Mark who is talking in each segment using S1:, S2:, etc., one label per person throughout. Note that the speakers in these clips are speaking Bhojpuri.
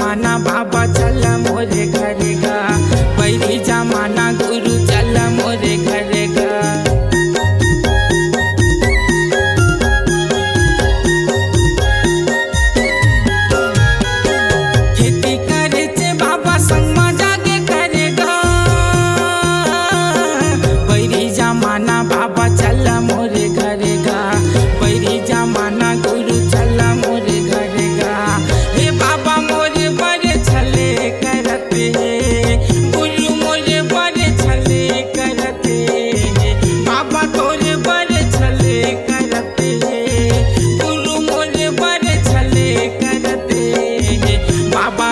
S1: जमाना बाबा चल मोरे घर गा, बैरी जमाना गुरु चल मोरे घर गा। खेती करे चे बाबा संग में जाके करेगा, बैरी जमाना बाबा चल मोरे घर गा, बैरी जमाना गुरु चल मोरे घर गा। हे बाबा मोरे बड़े छले करते, गुरु मोरे बड़े छले करते, बाबा तोरे बड़े छले करते, गुरु मोरे बड़े छले करते। बाबा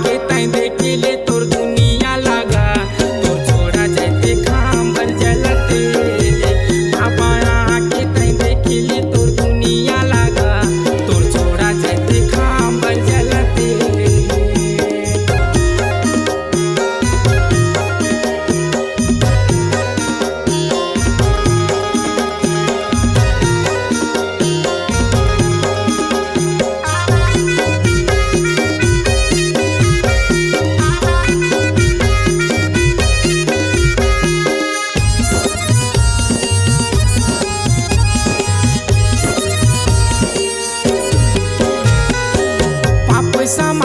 S1: के तय देखे ले तोर दुनिया लगा, तोर छोड़ा जाते खाम्बर जलते। बाबा के तय देखे ले तोर दुनिया लगा, तोर छोड़ा जाते खाम्बर जलते। पाप सम